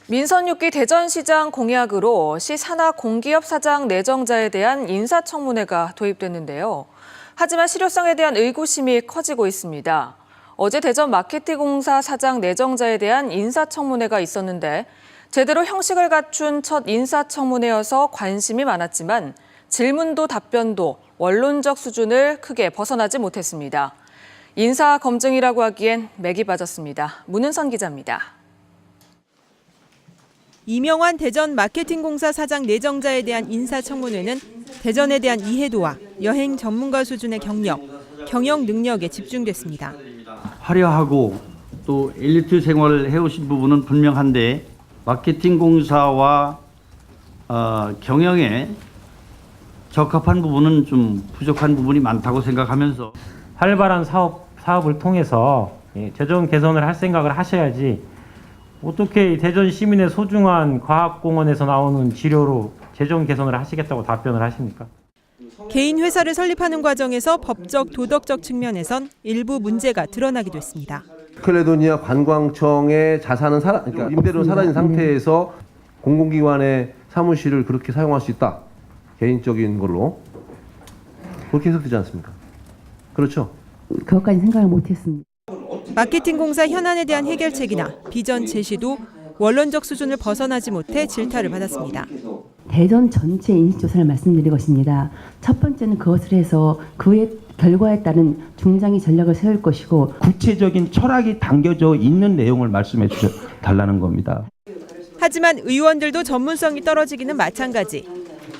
민선 6기 대전시장 공약으로 시 산하 공기업 사장 내정자에 대한 인사청문회가 도입됐는데요. 하지만 실효성에 대한 의구심이 커지고 있습니다. 어제 대전 마케팅공사 사장 내정자에 대한 인사청문회가 있었는데 제대로 형식을 갖춘 첫 인사청문회여서 관심이 많았지만 질문도 답변도 원론적 수준을 크게 벗어나지 못했습니다. 인사 검증이라고 하기엔 맥이 빠졌습니다. 문은선 기자입니다. 이명환 대전 마케팅공사 사장 내정자에 대한 인사청문회는 대전에 대한 이해도와 여행 전문가 수준의 경력, 경영 능력에 집중됐습니다. 화려하고 또 엘리트 생활을 해오신 부분은 분명한데 마케팅공사와 경영에 적합한 부분은 좀 부족한 부분이 많다고 생각하면서 활발한 사업을 통해서 재정 개선을 할 생각을 하셔야지 어떻게 대전 시민의 소중한 과학공원에서 나오는 지료로 재정 개선을 하시겠다고 답변을 하십니까? 개인 회사를 설립하는 과정에서 법적, 도덕적 측면에선 일부 문제가 드러나기도 했습니다. 캘레도니아 관광청의 자산은 그러니까 임대료 사라진 상태에서 공공기관의 사무실을 그렇게 사용할 수 있다. 개인적인 걸로. 그렇게 해석되지 않습니까? 그렇죠? 그것까지 생각을 못했습니다. 마케팅공사 현안에 대한 해결책이나 비전 제시도 원론적 수준을 벗어나지 못해 질타를 받았습니다. 대전 전체 인식조사를 말씀드릴 것입니다. 첫 번째는 그것을 해서 그의 결과에 따른 중장기 전략을 세울 것이고 구체적인 철학이 담겨져 있는 내용을 말씀해 달라는 겁니다. 하지만 의원들도 전문성이 떨어지기는 마찬가지.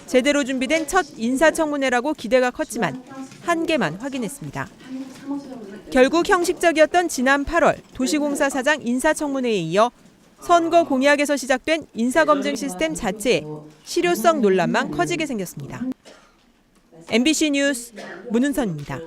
제대로 준비된 첫 인사청문회라고 기대가 컸지만 한계만 확인했습니다. 결국 형식적이었던 지난 8월 도시공사 사장 인사청문회에 이어 선거 공약에서 시작된 인사검증 시스템 자체의 실효성 논란만 커지게 생겼습니다. MBC 뉴스 문은선입니다.